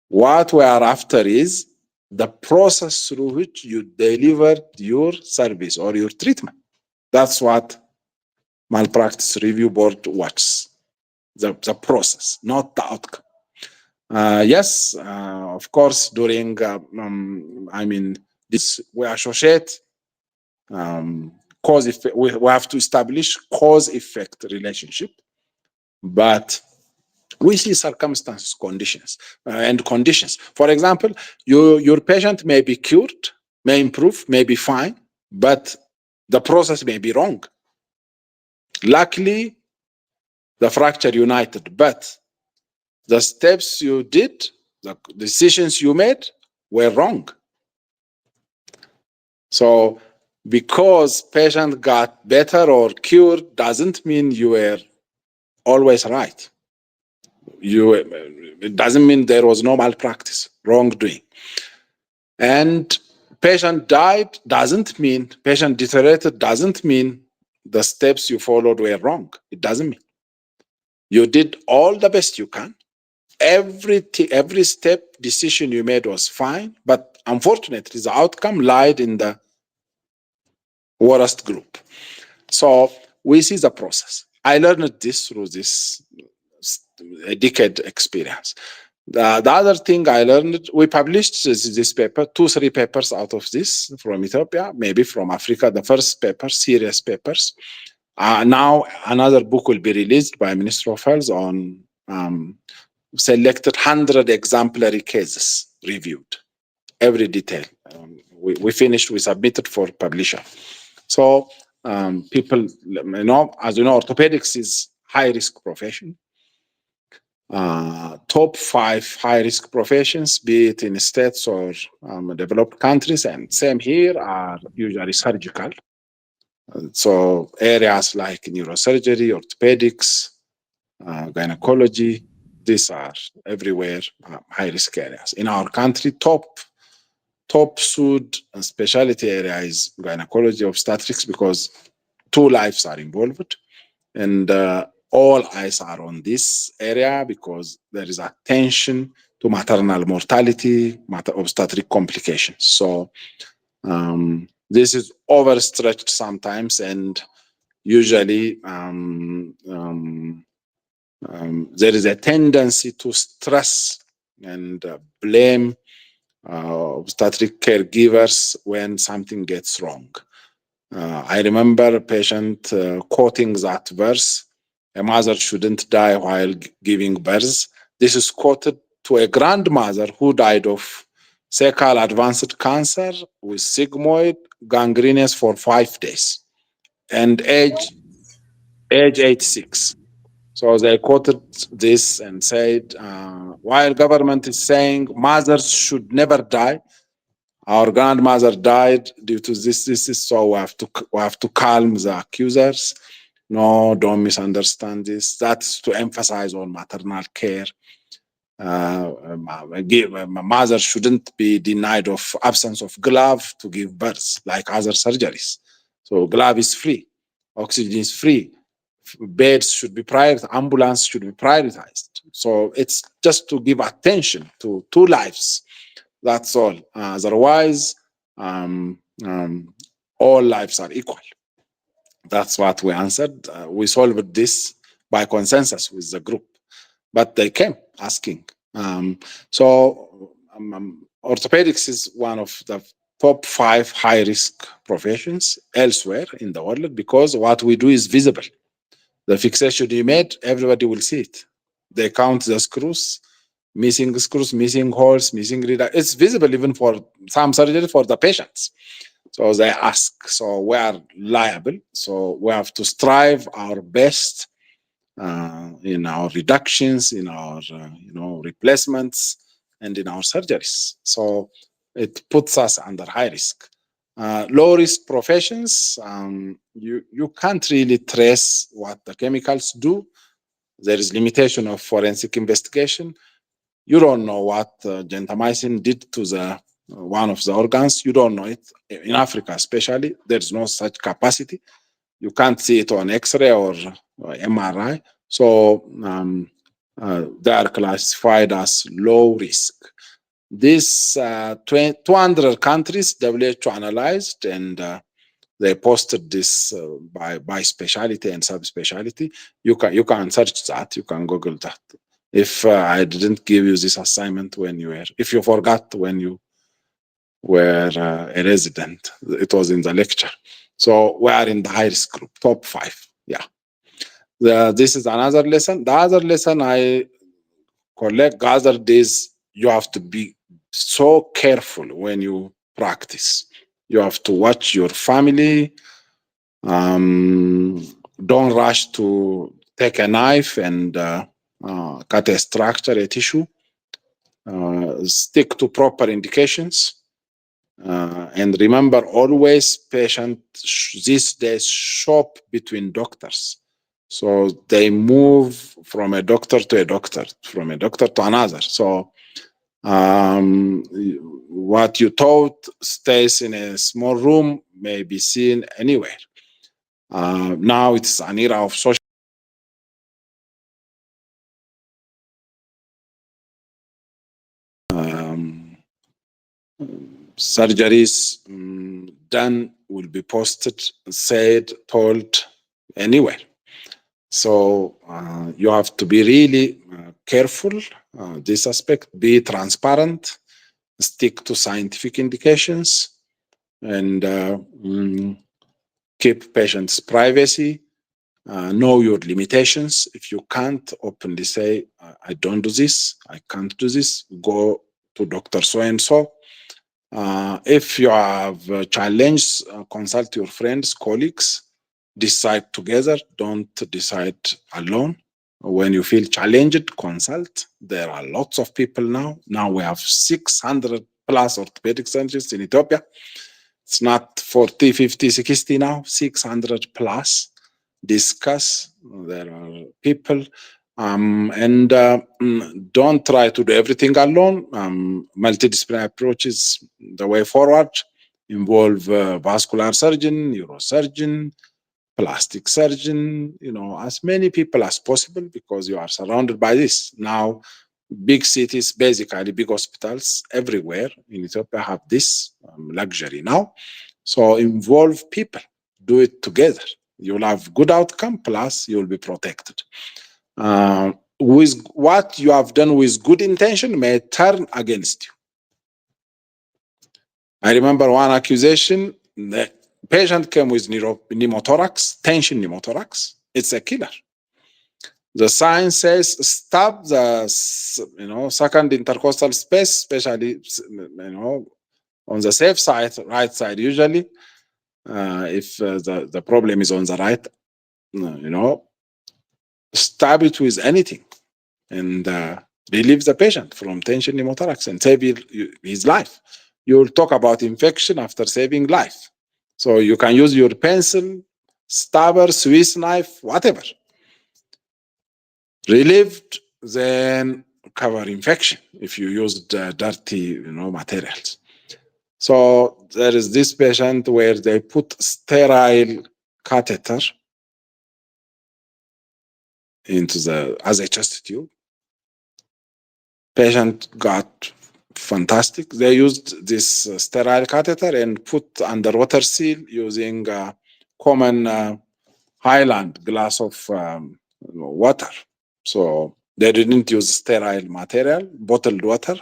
what we are after is the process through which you delivered your service or your treatment. That's what Malpractice Review Board watches, the process, not the outcome. Yes, of course, during, this, we associate cause effect, we have to establish cause effect relationship, but we see circumstances, conditions, and conditions. For example, your patient may be cured, may improve, may be fine, but the process may be wrong. Luckily, the fracture united, but the steps you did, the decisions you made were wrong. So because patient got better or cured doesn't mean you were always right. It doesn't mean there was no malpractice, wrongdoing. And patient died doesn't mean, patient deteriorated doesn't mean the steps you followed were wrong. It doesn't mean. You did all the best you can. Every step decision you made was fine, but unfortunately, the outcome lied in the worst group. So we see the process. I learned this through this a decade experience. The other thing I learned, we published this paper, 3 papers out of this from Ethiopia, maybe from Africa, the first paper, serious papers. Now another book will be released by Minister of Health on selected 100 exemplary cases reviewed, every detail. We finished, we submitted for publisher. So people, as you know, orthopedics is high risk profession. Top 5 high risk professions, be it in states or developed countries, and same here, are usually surgical. So areas like neurosurgery, orthopedics, gynecology, these are everywhere high risk areas. In our country, top sued specialty area is gynecology, obstetrics, because 2 lives are involved, and all eyes are on this area because there is attention to maternal mortality, obstetric complications. So this is overstretched sometimes, and usually there is a tendency to stress and blame obstetric caregivers when something gets wrong. I remember a patient quoting that verse, a mother shouldn't die while giving birth. This is quoted to a grandmother who died of cecal advanced cancer with sigmoid gangrenous for 5 days and age 86. So they quoted this and said, while government is saying mothers should never die, our grandmother died due to this, so we have to calm the accusers. No, don't misunderstand this. That's to emphasize on maternal care. Mother shouldn't be denied of absence of glove to give birth like other surgeries. So glove is free, oxygen is free, beds should be prioritized, ambulance should be prioritized. So it's just to give attention to 2 lives. That's all. Otherwise, all lives are equal. That's what we answered. We solved this by consensus with the group, but they came asking. Orthopedics is one of the top 5 high risk professions elsewhere in the world because what we do is visible. The fixation you made, everybody will see it. They count the screws, missing holes, missing reader. It's visible even for some surgery for the patients. So they ask. So we are liable. So we have to strive our best in our reductions, in our replacements, and in our surgeries. So it puts us under high risk. Low risk professions, you can't really trace what the chemicals do. There is limitation of forensic investigation. You don't know what gentamicin did to the one of the organs. You don't know it. In Africa, especially, there's no such capacity. You can't see it on X-ray or MRI. So they are classified as low risk. This 200 countries WHO analyzed, and they posted this by specialty and subspecialty. You can search that. You can Google that. if I didn't give you this assignment when you were, if you forgot when you were a resident. It was in the lecture. So we are in the high risk group, top 5. Yeah. This is another lesson. The other lesson I gathered is you have to be so careful when you practice. You have to watch your family. Don't rush to take a knife and cut a structure, a tissue. Stick to proper indications. And remember, always patients these days shop between doctors. So they move from a doctor to a doctor, from a doctor to another. So what you thought stays in a small room may be seen anywhere. Now it's an era of social. Surgeries done will be posted, said, told anywhere. So you have to be really careful this aspect, be transparent, stick to scientific indications, and keep patients' privacy, know your limitations. If you can't openly say, I don't do this, I can't do this, go to Dr. So-and-so. If you have a challenge, consult your friends, colleagues, decide together, don't decide alone. When you feel challenged, consult. There are lots of people now. Now we have 600 plus orthopedic surgeons in Ethiopia. It's not 40, 50, 60 now, 600 plus. Discuss. There are people. Don't try to do everything alone. Multidisciplinary approach is the way forward. Involve vascular surgeon, neurosurgeon, plastic surgeon, as many people as possible, because you are surrounded by this. Now, big cities, basically big hospitals everywhere in Ethiopia have this luxury now. So involve people, do it together. You'll have good outcome, plus you'll be protected. With what you have done with good intention may turn against you. I remember one accusation, the patient came with pneumothorax, tension pneumothorax. It's a killer. The science says stop the second intercostal space, especially on the safe side, right side usually. If the problem is on the right, stab it with anything and relieve the patient from tension pneumothorax and save his life. You'll talk about infection after saving life. So you can use your pencil, stabber, Swiss knife, whatever. Relieved, then cover infection if you used dirty materials. So there is this patient where they put sterile catheter as a chest tube. Patient got fantastic. They used this sterile catheter and put underwater seal using common Highland glass of water. So they didn't use sterile material, bottled water.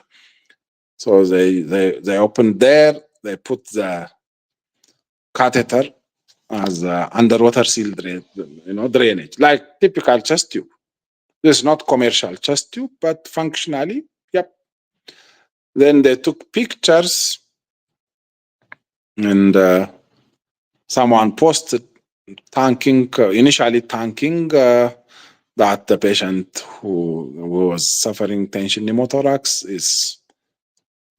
So they opened there, they put the catheter as underwater seal drainage, like typical chest tube. This is not commercial chest tube, but functionally, yep. Then they took pictures and someone posted initially thanking that the patient who was suffering tension pneumothorax is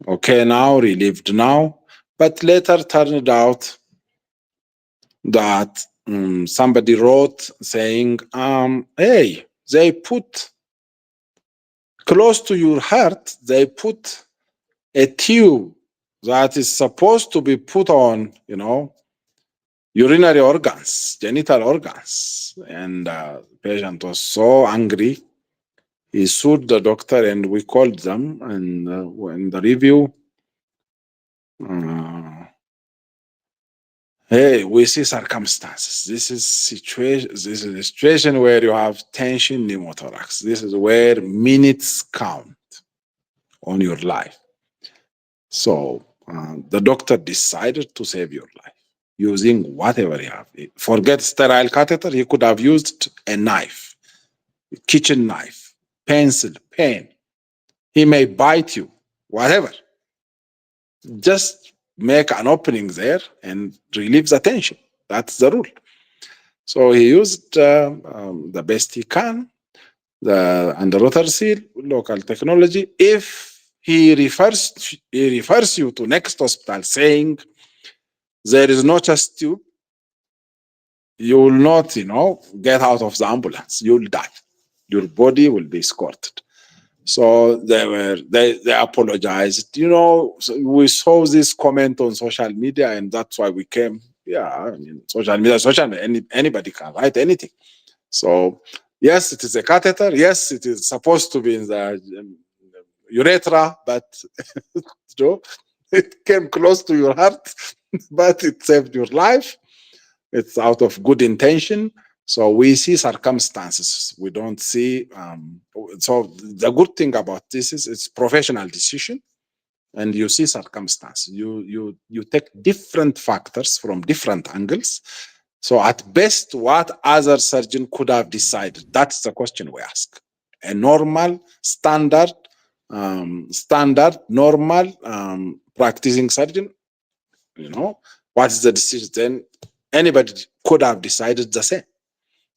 okay now, relieved now, but later turned out that somebody wrote saying, hey, they put close to your heart, they put a tube that is supposed to be put on, urinary organs, genital organs. And the patient was so angry. He sued the doctor and we called them. And when the review, Hey, we see circumstances. This is a situation where you have tension pneumothorax. This is where minutes count on your life. So the doctor decided to save your life using whatever he have. Forget sterile catheter. He could have used a knife, a kitchen knife, pencil, pen. He may bite you, whatever. Just make an opening there and relieve the tension. That's the rule. So he used the best he can, the underwater seal, local technology. If he refers you to next hospital saying there is no chest tube, you will not, get out of the ambulance. You'll die. Your body will be escorted. So they apologized. So we saw this comment on social media, and that's why we came. Yeah, I mean, social media, anybody can write anything. So yes, it is a catheter. Yes, it is supposed to be in the urethra, but it came close to your heart, but it saved your life. It's out of good intention. So we see circumstances. We don't see. So the good thing about this is it's professional decision, and you see circumstances. You take different factors from different angles. So at best, what other surgeon could have decided? That's the question we ask. A normal, normal practicing surgeon, you know, what is the decision? Then anybody could have decided the same.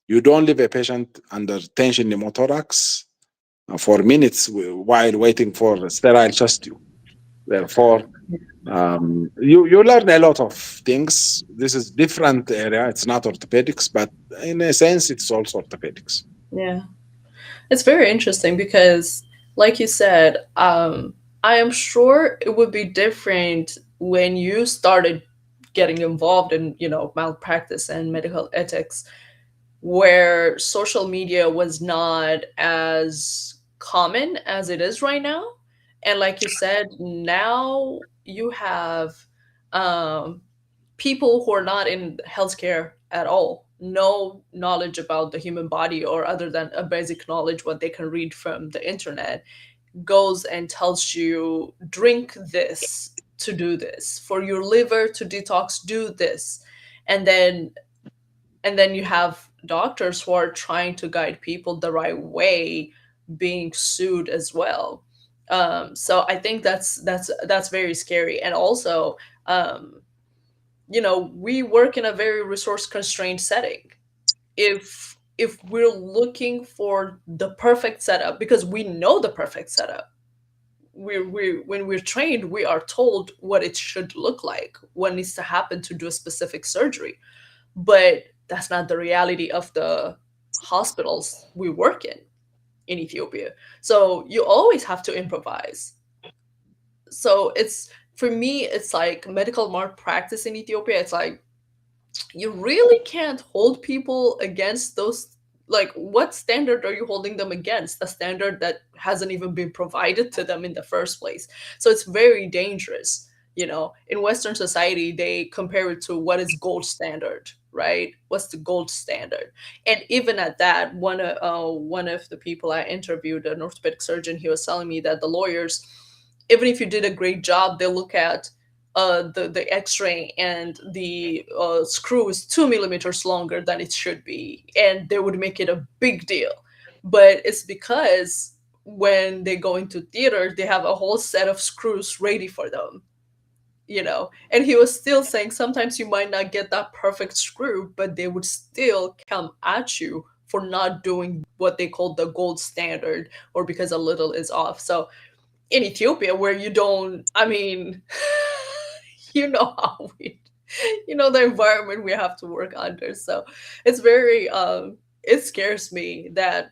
You don't leave a patient under tension pneumothorax for minutes while waiting for a sterile chest tube. Therefore, you learn a lot of things. This is different area. It's not orthopedics, but in a sense, it's also orthopedics. Yeah. It's very interesting because, like you said, I am sure it would be different when you started getting involved in, malpractice and medical ethics, where social media was not as common as it is right now. And like you said, now you have um, people who are not in healthcare at all, no knowledge about the human body or other than a basic knowledge what they can read from the internet, goes and tells you drink this to do this, for your liver to detox do this. And then and then you have doctors who are trying to guide people the right way being sued as well. So I think that's very scary. And also, um, we work in a very resource constrained setting. If we're looking for the perfect setup, because we know the perfect setup, we when we're trained, we are told what it should look like, what needs to happen to do a specific surgery. But that's not the reality of the hospitals we work in Ethiopia. So you always have to improvise. So it's, for me, it's like medical malpractice in Ethiopia. It's like you really can't hold people against those. Like, what standard are you holding them against? A standard that hasn't even been provided to them in the first place. So it's very dangerous. In Western society, they compare it to what is gold standard, right? What's the gold standard? And even at that, one of the people I interviewed, an orthopedic surgeon, he was telling me that the lawyers, even if you did a great job, they look at the X-ray, and the screw is 2 millimeters longer than it should be, and they would make it a big deal. But it's because when they go into theater, they have a whole set of screws ready for them. And he was still saying sometimes you might not get that perfect screw, but they would still come at you for not doing what they call the gold standard, or because a little is off. So in Ethiopia, where you don't, I mean, how the environment we have to work under. So it's very, it scares me that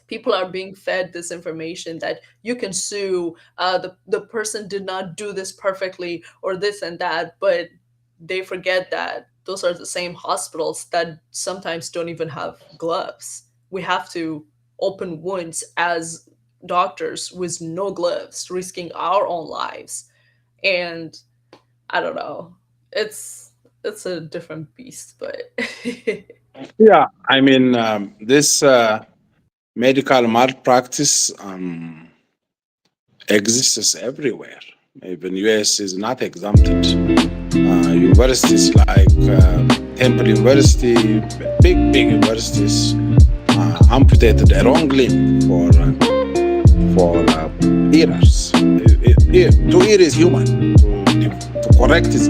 people are being fed this information that you can sue, the person did not do this perfectly or this and that, but they forget that those are the same hospitals that sometimes don't even have gloves. We have to open wounds as doctors with no gloves, risking our own lives. And I don't know. It's That's a different beast, but Yeah, I mean, this medical malpractice exists everywhere. Even US is not exempted. Universities like Temple University, big universities, amputated a wrong limb for ears. To ear is human. To correct is